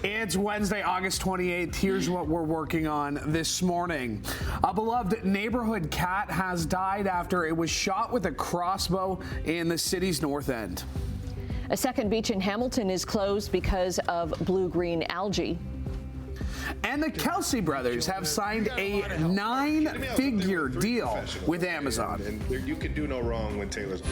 It's Wednesday, August 28th. Here's what we're working on this morning. A beloved neighborhood cat has died after it was shot with a crossbow in the city's north end. A second beach in Hamilton is closed because of blue-green algae. And the Kelsey brothers have signed a 9-figure deal with Amazon. And you can do no wrong when Taylor's...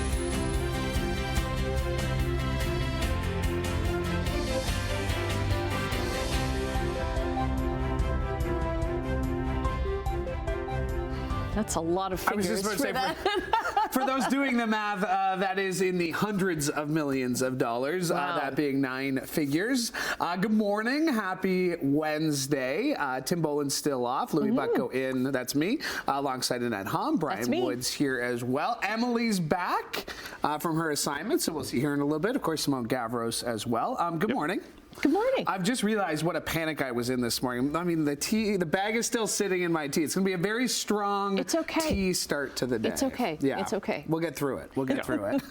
That's a lot of figures. I was just about to say, for those doing the math, that is in the hundreds of millions of dollars, wow. That being 9 figures. Good morning. Happy Wednesday. Tim Boland's still off. Louis Butko in. That's me. Alongside Annette Hom. Brian Woods here as well. Emily's back from her assignment, so we'll see her in a little bit. Of course, Simone Gavros as well. Good morning. Good morning. I've just realized what a panic I was in this morning. I mean, the bag is still sitting in my tea. It's going to be a very strong tea start to the day. It's okay. Yeah. It's okay. We'll get through it. We'll get through it.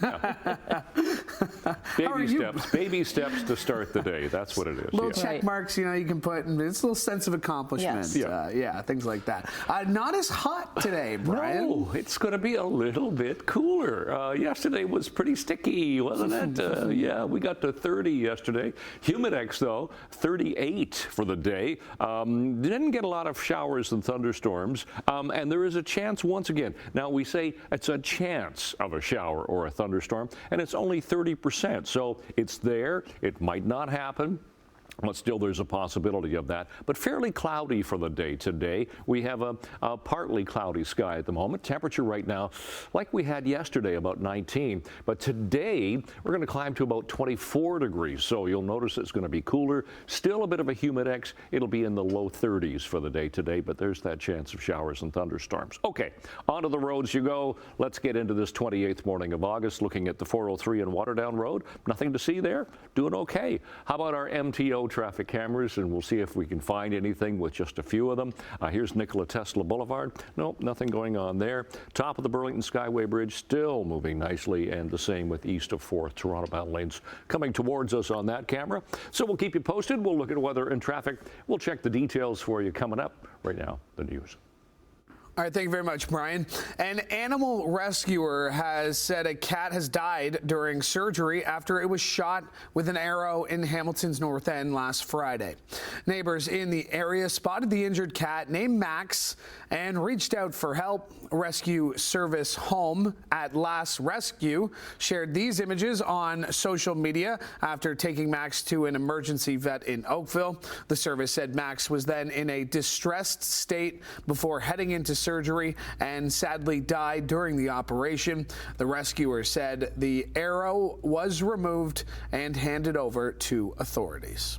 Baby steps to start the day. That's what it is. Little check marks, you can put, and it's a little sense of accomplishment. Yes. Things like that. Not as hot today, Brian. No, it's going to be a little bit cooler. Yesterday was pretty sticky, wasn't it? Yeah, we got to 30 yesterday. Humidex, though, 38 for the day. Didn't get a lot of showers and thunderstorms, and there is a chance once again. Now, we say it's a chance of a shower or a thunderstorm, and it's only 30%. So it's there. It might not happen, but still there's a possibility of that. But fairly cloudy for the day today. We have a partly cloudy sky at the moment. Temperature right now, like we had yesterday, about 19. But today, we're going to climb to about 24 degrees. So you'll notice it's going to be cooler. Still a bit of a humidex. It'll be in the low 30s for the day today, but there's that chance of showers and thunderstorms. Okay, onto the roads you go. Let's get into this 28th morning of August, looking at the 403 and Waterdown Road. Nothing to see there. Doing okay. How about our MTO traffic cameras, and we'll see if we can find anything with just a few of them. Here's Nikola Tesla Boulevard. Nope, nothing going on there. Top of the Burlington Skyway Bridge still moving nicely, and the same with east of 4th. Toronto bound lanes coming towards us on that camera. So we'll keep you posted. We'll look at weather and traffic. We'll check the details for you coming up. Right now, the news. All right, thank you very much, Brian. An animal rescuer has said a cat has died during surgery after it was shot with an arrow in Hamilton's North End last Friday. Neighbors in the area spotted the injured cat named Max and reached out for help. Rescue Service Home at Last Rescue shared these images on social media after taking Max to an emergency vet in Oakville. The service said Max was then in a distressed state before heading into surgery and sadly died during the operation. The rescuer said the arrow was removed and handed over to authorities.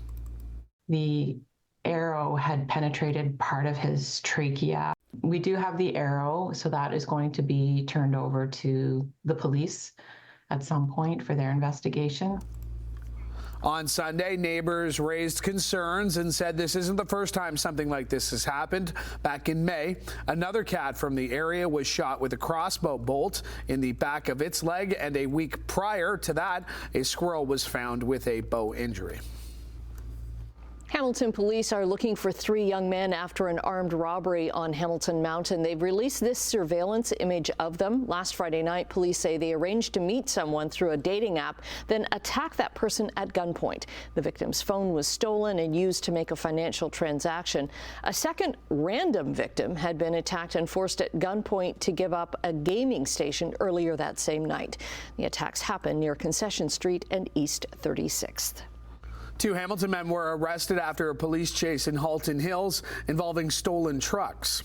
The arrow had penetrated part of his trachea. We do have the arrow, so that is going to be turned over to the police at some point for their investigation. On Sunday, neighbors raised concerns and said this isn't the first time something like this has happened. Back in May, another cat from the area was shot with a crossbow bolt in the back of its leg, and a week prior to that, a squirrel was found with a bow injury. Hamilton police are looking for 3 young men after an armed robbery on Hamilton Mountain. They've released this surveillance image of them. Last Friday night, police say they arranged to meet someone through a dating app, then attack that person at gunpoint. The victim's phone was stolen and used to make a financial transaction. A second random victim had been attacked and forced at gunpoint to give up a gaming station earlier that same night. The attacks happened near Concession Street and East 36th. 2 Hamilton men were arrested after a police chase in Halton Hills involving stolen trucks.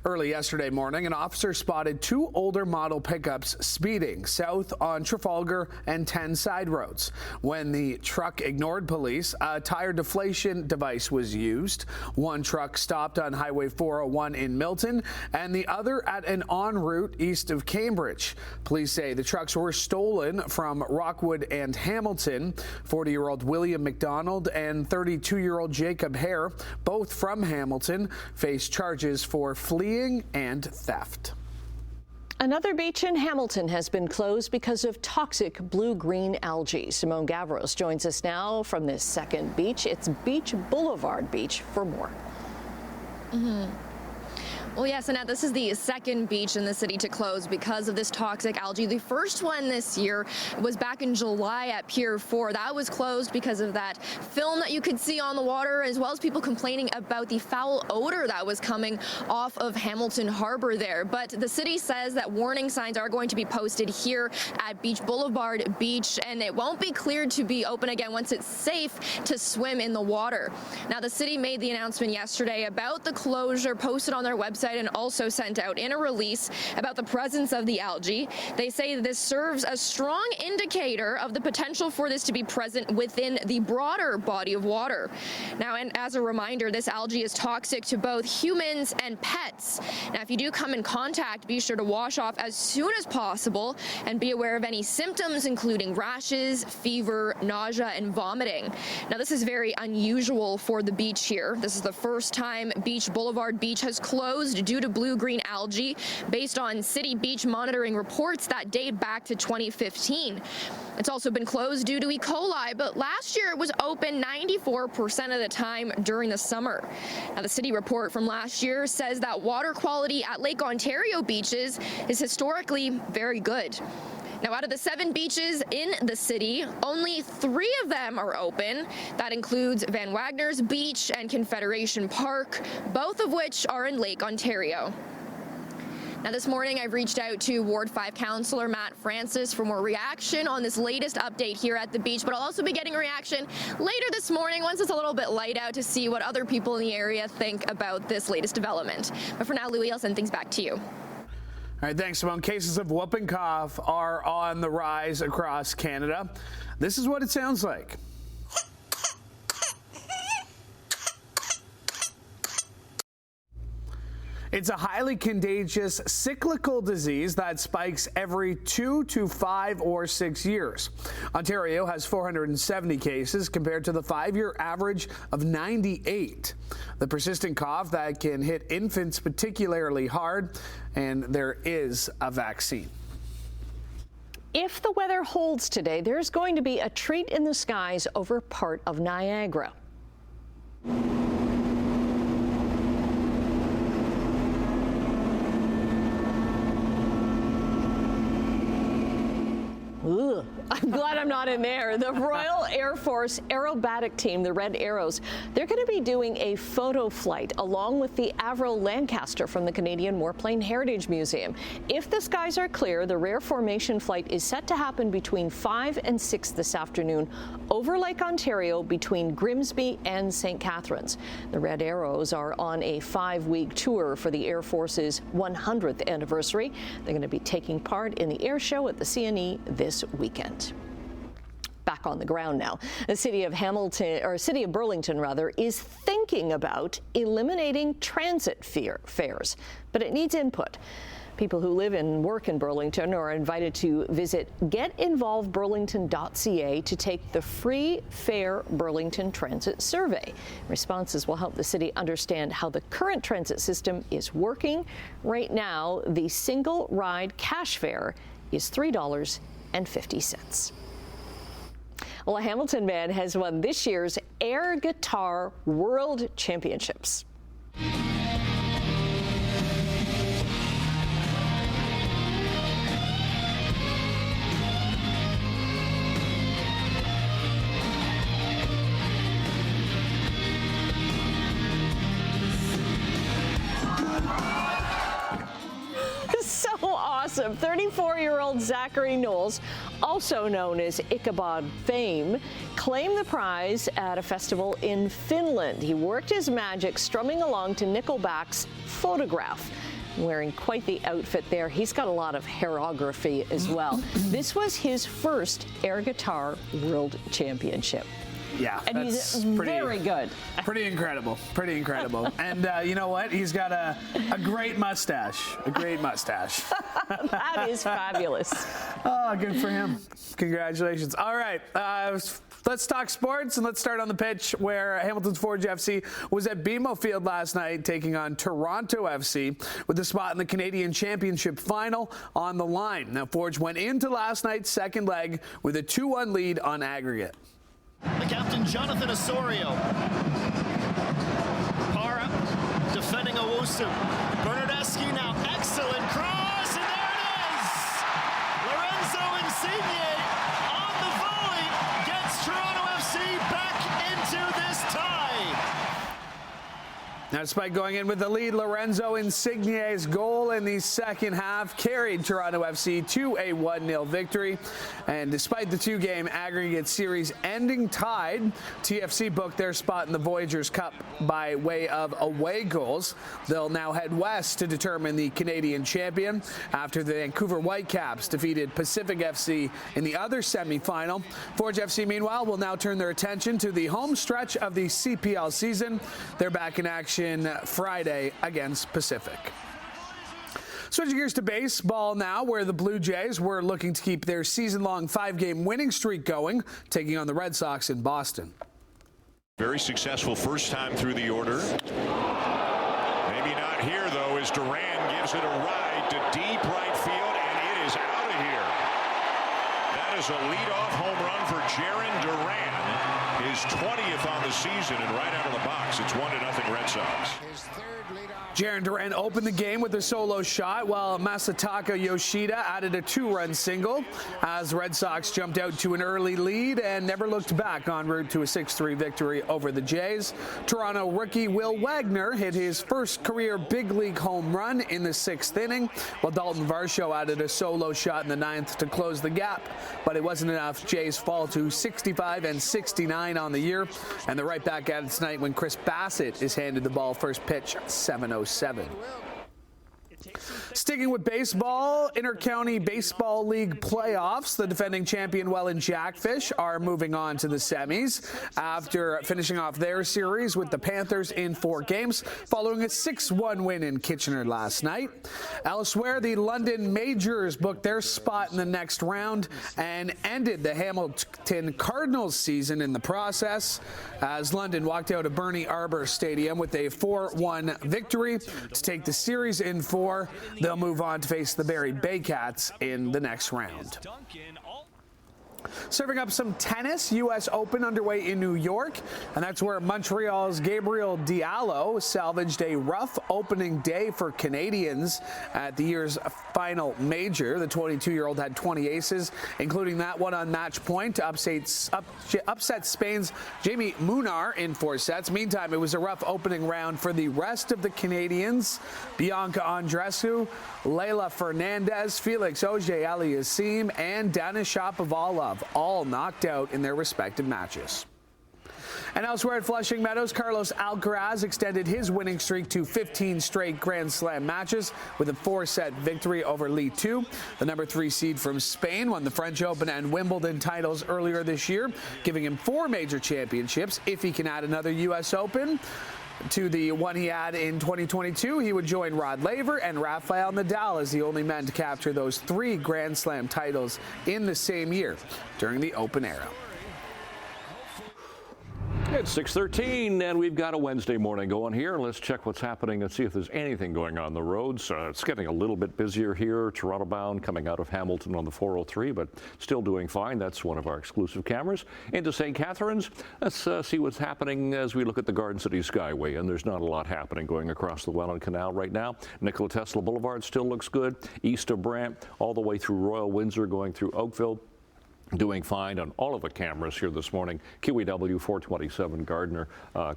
Early yesterday morning, an officer spotted 2 older model pickups speeding south on Trafalgar and 10 side roads. When the truck ignored police, a tire deflation device was used. One truck stopped on Highway 401 in Milton and the other at an en route east of Cambridge. Police say the trucks were stolen from Rockwood and Hamilton. 40-year-old William McDonald and 32-year-old Jacob Hare, both from Hamilton, face charges for fleeing and theft. Another beach in Hamilton has been closed because of toxic blue-green algae. Simone Gavros joins us now from this second beach. It's Beach Boulevard Beach for more. Well, yes, Annette, this is the second beach in the city to close because of this toxic algae. The first one this year was back in July at Pier 4. That was closed because of that film that you could see on the water, as well as people complaining about the foul odor that was coming off of Hamilton Harbor there. But the city says that warning signs are going to be posted here at Beach Boulevard Beach, and it won't be cleared to be open again once it's safe to swim in the water. Now, the city made the announcement yesterday about the closure, posted on their website, and also sent out in a release about the presence of the algae. They say this serves a strong indicator of the potential for this to be present within the broader body of water. Now, and as a reminder, this algae is toxic to both humans and pets. Now, if you do come in contact, be sure to wash off as soon as possible and be aware of any symptoms, including rashes, fever, nausea, and vomiting. Now, this is very unusual for the beach here. This is the first time Beach Boulevard Beach has closed due to blue-green algae, based on city beach monitoring reports that date back to 2015. It's also been closed due to E. coli, but last year it was open 94% of the time during the summer. Now, the city report from last year says that water quality at Lake Ontario beaches is historically very good. Now, out of the 7 beaches in the city, only 3 of them are open. That includes Van Wagner's Beach and Confederation Park, both of which are in Lake Ontario. Now, this morning, I've reached out to Ward 5 Councillor Matt Francis for more reaction on this latest update here at the beach, but I'll also be getting a reaction later this morning once it's a little bit light out to see what other people in the area think about this latest development. But for now, Louis, I'll send things back to you. All right, thanks, Simone. Cases of whooping cough are on the rise across Canada. This is what it sounds like. It's a highly contagious cyclical disease that spikes every 2 to 5 or 6 years. Ontario has 470 cases compared to the 5-year average of 98. The persistent cough that can hit infants particularly hard, and there is a vaccine. If the weather holds today, there's going to be a treat in the skies over part of Niagara. Ugh. I'm glad I'm not in there. The Royal Air Force Aerobatic Team, the Red Arrows, they're going to be doing a photo flight along with the Avro Lancaster from the Canadian Warplane Heritage Museum. If the skies are clear, the rare formation flight is set to happen between 5 and 6 this afternoon over Lake Ontario between Grimsby and St. Catharines. The Red Arrows are on a 5-week tour for the Air Force's 100th anniversary. They're going to be taking part in the air show at the CNE this weekend. Back on the ground now. The city of Burlington is thinking about eliminating transit fares, but it needs input. People who live and work in Burlington are invited to visit getinvolvedburlington.ca to take the free Fare Burlington Transit Survey. Responses will help the city understand how the current transit system is working. Right now, the single ride cash fare is $3.50. Well, a Hamilton man has won this year's Air Guitar World Championships. So awesome. 34-year-old Zachary Knowles, also known as Ichabod Fame, claimed the prize at a festival in Finland. He worked his magic strumming along to Nickelback's Photograph. Wearing quite the outfit there. He's got a lot of hairography as well. This was his first air guitar world championship. Yeah, And that's he's very good. Pretty incredible. Pretty incredible. And you know what? He's got a great mustache. A great mustache. That is fabulous. Oh, good for him. Congratulations. All right. Let's talk sports, and let's start on the pitch where Hamilton's Forge FC was at BMO Field last night taking on Toronto FC with a spot in the Canadian Championship final on the line. Now, Forge went into last night's second leg with a 2-1 lead on aggregate. The captain, Jonathan Osorio. Para defending Owusu. Bernardeschi now. Excellent cross, and there it is! Lorenzo Insigne on the volley gets Toronto FC back into this tie. Now, despite going in with the lead, Lorenzo Insigne's goal in the second half carried Toronto FC to a 1-0 victory. And despite the 2-game aggregate series ending tied, TFC booked their spot in the Voyageurs Cup by way of away goals. They'll now head west to determine the Canadian champion after the Vancouver Whitecaps defeated Pacific FC in the other semi-final. Forge FC, meanwhile, will now turn their attention to the home stretch of the CPL season. They're back in action Friday against Pacific. Switching gears to baseball now, where the Blue Jays were looking to keep their season-long 5-game winning streak going, taking on the Red Sox in Boston. Very successful first time through the order. Maybe not here, though, as Duran gives it a ride to deep right field, and it is out of here. That is a leadoff home run for Jarren Duran. His 20th on the season, and right out of the box, it's 1-0 Red Sox. Jarren Duran opened the game with a solo shot, while Masataka Yoshida added a 2-run single as the Red Sox jumped out to an early lead and never looked back en route to a 6-3 victory over the Jays. Toronto rookie Will Wagner hit his first career big league home run in the 6th inning, while Dalton Varsho added a solo shot in the 9th to close the gap, but it wasn't enough. Jays fall to 65 and 69 on the year, and they're right back at it tonight when Chris Bassett is handed the ball first pitch, 7:07. Sticking with baseball, Intercounty Baseball League playoffs. The defending champion Welland Jackfish are moving on to the semis after finishing off their series with the Panthers in 4 games following a 6-1 win in Kitchener last night. Elsewhere, the London Majors booked their spot in the next round and ended the Hamilton Cardinals season in the process as London walked out of Bernie Arbor Stadium with a 4-1 victory to take the series in 4. They'll move on to face the Barrie Baycats in the next round. Serving up some tennis, U.S. Open underway in New York, and that's where Montreal's Gabriel Diallo salvaged a rough opening day for Canadians at the year's final major. The 22-year-old had 20 aces, including that one on match point to upset Spain's Jamie Munar in 4 sets. Meantime, it was a rough opening round for the rest of the Canadians. Bianca Andreescu, Leila Fernandez, Felix Auger-Aliassime, and Danis Shapovalov all knocked out in their respective matches. And elsewhere at Flushing Meadows, Carlos Alcaraz extended his winning streak to 15 straight Grand Slam matches with a 4-set victory over Li Tu. The number 3 seed from Spain won the French Open and Wimbledon titles earlier this year, giving him 4 major championships. If he can add another U.S. Open to the one he had in 2022, he would join Rod Laver and Rafael Nadal as the only men to capture those 3 Grand Slam titles in the same year during the Open era. It's 6:13, and we've got a Wednesday morning going here. Let's check what's happening and see if there's anything going on the roads. It's getting a little bit busier here. Toronto bound coming out of Hamilton on the 403, but still doing fine. That's one of our exclusive cameras. Into St. Catharines. Let's see what's happening as we look at the Garden City Skyway, and there's not a lot happening going across the Welland Canal right now. Nikola Tesla Boulevard still looks good. East of Brant, all the way through Royal Windsor, going through Oakville. Doing fine on all of the cameras here this morning. QEW 427 Gardner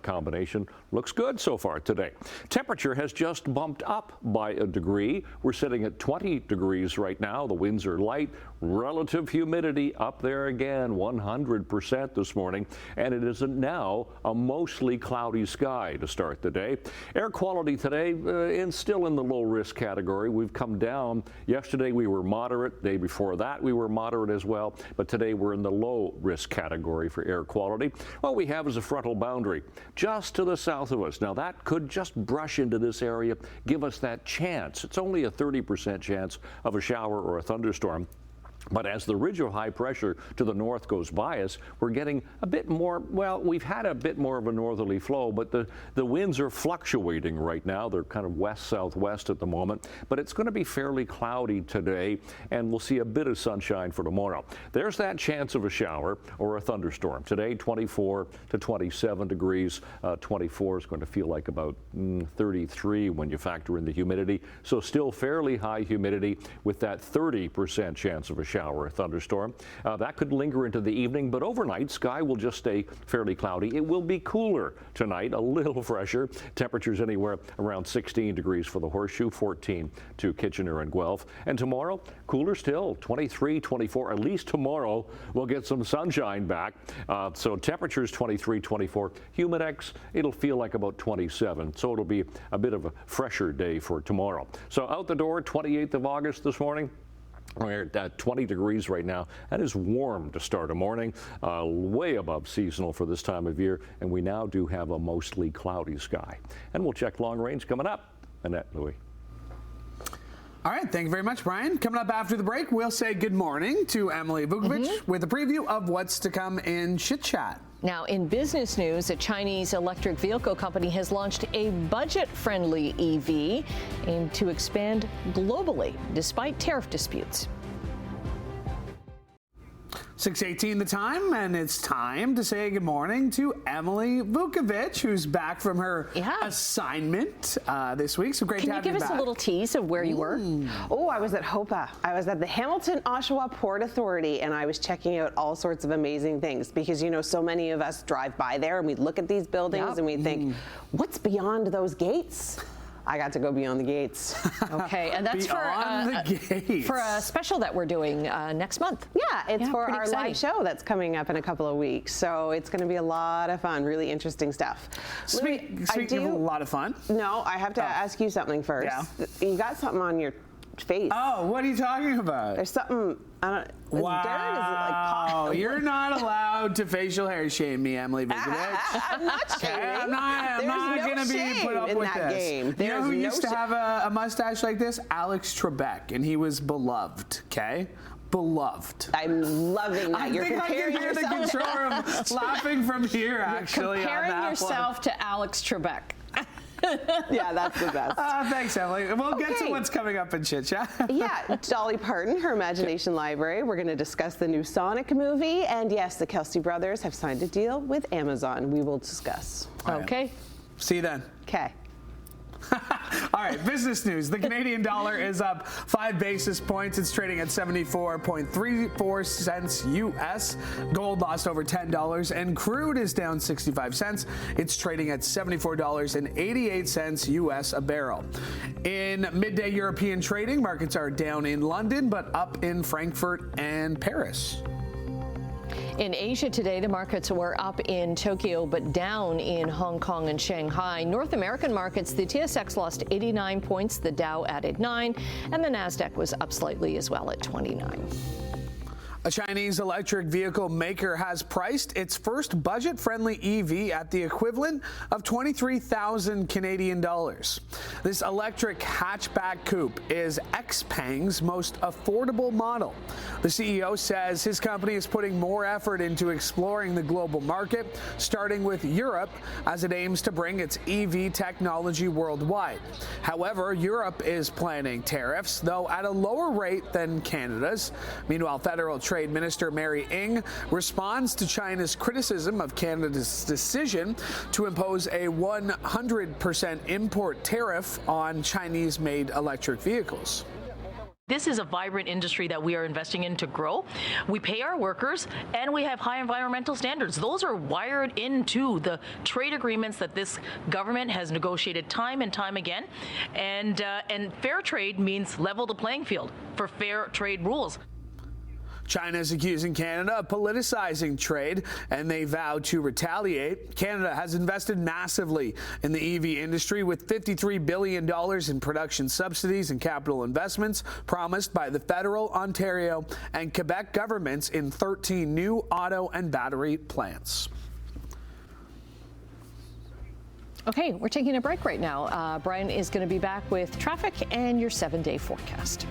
combination looks good so far today. Temperature has just bumped up by a degree. We're sitting at 20 degrees right now. The winds are light. Relative humidity up there again, 100% this morning. And it is now a mostly cloudy sky to start the day. Air quality today still in the low risk category. We've come down. Yesterday we were moderate. Day before that we were moderate as well. but today we're in the low risk category for air quality. What we have is a frontal boundary just to the south of us. Now that could just brush into this area, give us that chance. It's only a 30% chance of a shower or a thunderstorm. But as the ridge of high pressure to the north goes by us, we're getting a bit more, well, we've had a bit more of a northerly flow, but the winds are fluctuating right now. They're kind of west-southwest at the moment, but it's going to be fairly cloudy today, and we'll see a bit of sunshine for tomorrow. There's that chance of a shower or a thunderstorm. Today, 24 to 27 degrees. 24 is going to feel like about 33 when you factor in the humidity. So still fairly high humidity with that 30% chance of a shower or a thunderstorm. That could linger into the evening, but overnight sky will just stay fairly cloudy. It will be cooler tonight, a little fresher. Temperatures anywhere around 16 degrees for the Horseshoe, 14 to Kitchener and Guelph. And tomorrow, cooler still, 23, 24. At least tomorrow we'll get some sunshine back. So temperatures 23, 24. Humidex, it'll feel like about 27. So it'll be a bit of a fresher day for tomorrow. So out the door, 28th of August this morning. We're at 20 degrees right now. That is warm to start a morning, way above seasonal for this time of year, and we now do have a mostly cloudy sky. And we'll check long range coming up. Annette, Louis. All right, thank you very much, Brian. Coming up after the break, we'll say good morning to Emily Vukovic with a preview of what's to come in Chit Chat. Now, in business news, a Chinese electric vehicle company has launched a budget-friendly EV aimed to expand globally despite tariff disputes. 6:18 the time, and it's time to say good morning to Emily Vukovic, who's back from her assignment this week. So great to have you back. Can you give us a little tease of where you were? Oh, I was at HOPA. I was at the Hamilton-Oshawa Port Authority, and I was checking out all sorts of amazing things because, you know, so many of us drive by there and we look at these buildings and we think, what's beyond those gates? I got to go beyond the gates. Okay, and that's for a special that we're doing next month. Yeah, it's for our live show that's coming up in a couple of weeks. So it's going to be a lot of fun, really interesting stuff. Speaking of a lot of fun. No, I have to ask you something first. Yeah. You got something on your face. Oh, what are you talking about? There's something. Wow. Dirt? Is it like you're not allowed to facial hair shame me, Emily Vukovic. I'm not shaming. I'm not going to be put up with this. Game. You know who used to have a mustache like this? Alex Trebek, and he was beloved, okay? Beloved. I'm loving that. You're comparing I can hear the control room laughing from here, actually. Comparing yourself to Alex Trebek. Yeah, that's the best. Thanks, Emily. We'll get to what's coming up in Chit Chat. Yeah, Dolly Parton, her Imagination Library. We're going to discuss the new Sonic movie. And yes, the Kelsey brothers have signed a deal with Amazon. We will discuss. Okay. See you then. Okay. All right, business news. The Canadian dollar is up 5 basis points. It's trading at 74.34 cents US. Gold lost over $10, and crude is down 65 cents. It's trading at $74.88 US a barrel. In midday European trading, markets are down in London, but up in Frankfurt and Paris. In Asia today, the markets were up in Tokyo but down in Hong Kong and Shanghai. North American markets, the TSX lost 89 points, the Dow added 9, and the Nasdaq was up slightly as well at 29. A Chinese electric vehicle maker has priced its first budget-friendly EV at the equivalent of 23,000 Canadian dollars. This electric hatchback coupe is XPeng's most affordable model. The CEO says his company is putting more effort into exploring the global market, starting with Europe, as it aims to bring its EV technology worldwide. However, Europe is planning tariffs, though at a lower rate than Canada's. Meanwhile, Federal Trade Minister Mary Ng responds to China's criticism of Canada's decision to impose a 100% import tariff on Chinese-made electric vehicles. This is a vibrant industry that we are investing in to grow. We pay our workers, and we have high environmental standards. Those are wired into the trade agreements that this government has negotiated time and time again. And fair trade means level the playing field for fair trade rules. China is accusing Canada of politicizing trade, and they vow to retaliate. Canada has invested massively in the EV industry with $53 billion in production subsidies and capital investments promised by the federal, Ontario, and Quebec governments in 13 new auto and battery plants. Okay, we're taking a break right now. Brian is going to be back with traffic and your 7-day forecast.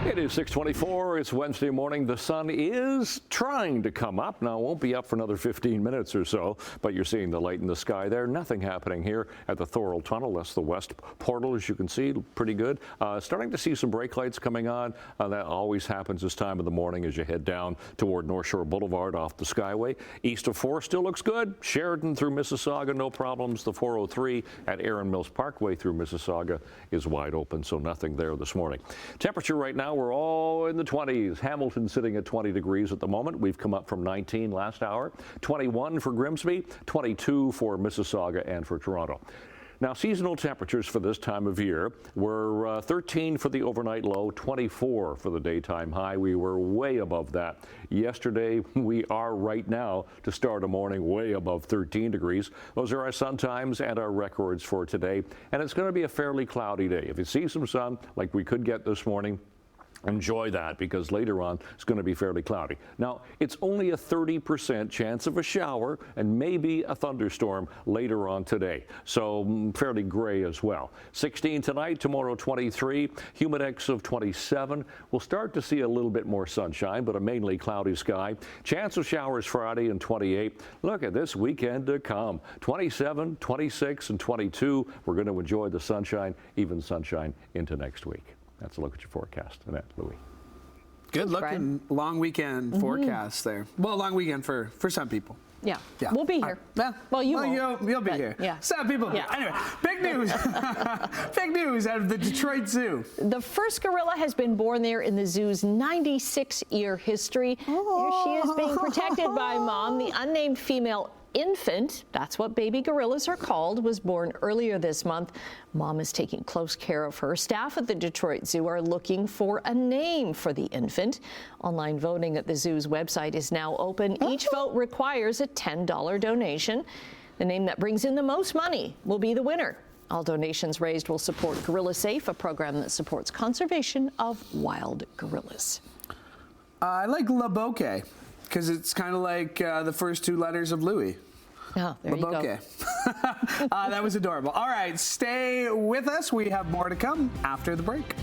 It is 6:24. It's Wednesday morning. The sun is trying to come up. Now, it won't be up for another 15 minutes or so, but you're seeing the light in the sky there. Nothing happening here at the Thorold Tunnel. That's the west portal, as you can see. Pretty good. Starting to see some brake lights coming on. That always happens this time of the morning as you head down toward North Shore Boulevard off the Skyway. East of 4 still looks good. Sheridan through Mississauga, no problems. The 403 at Erin Mills Parkway through Mississauga is wide open, so nothing there this morning. Temperature right now, we're all in the 20s. Hamilton sitting at 20 degrees at the moment. We've come up from 19 last hour. 21 for Grimsby, 22 for Mississauga and for Toronto. Now, seasonal temperatures for this time of year were 13 for the overnight low, 24 for the daytime high. We were way above that yesterday. We are right now to start a morning way above 13 degrees. Those are our sun times and our records for today. And it's going to be a fairly cloudy day. If you see some sun like we could get this morning, enjoy that, because later on it's going to be fairly cloudy. Now, it's only a 30% chance of a shower and maybe a thunderstorm later on today. So fairly gray as well. 16 tonight, tomorrow 23, humidex of 27. We'll start to see a little bit more sunshine, but a mainly cloudy sky. Chance of showers Friday and 28. Look at this weekend to come. 27, 26, and 22. We're going to enjoy the sunshine, even sunshine into next week. That's a look at your forecast. Annette, Louis. Good looking long weekend forecast there. Well, long weekend for some people. Yeah. We'll be here. Well, you'll be here. Yeah. Some people. Yeah. Anyway, big news. Big news out of the Detroit Zoo. The first gorilla has been born there in the zoo's 96-year history. There she is, being protected by mom. The unnamed female infant, that's what baby gorillas are called, was born earlier this month. Mom is taking close care of her. Staff at the Detroit Zoo are looking for a name for the infant. Online voting at the zoo's website is now open. Each vote requires a $10 donation. The name that brings in the most money will be the winner. All donations raised will support Gorilla Safe, a program that supports conservation of wild gorillas. I like Le Bouquet, because it's kind of like the first two letters of Louis. Oh, there you go. That was adorable. All right, stay with us. We have more to come after the break.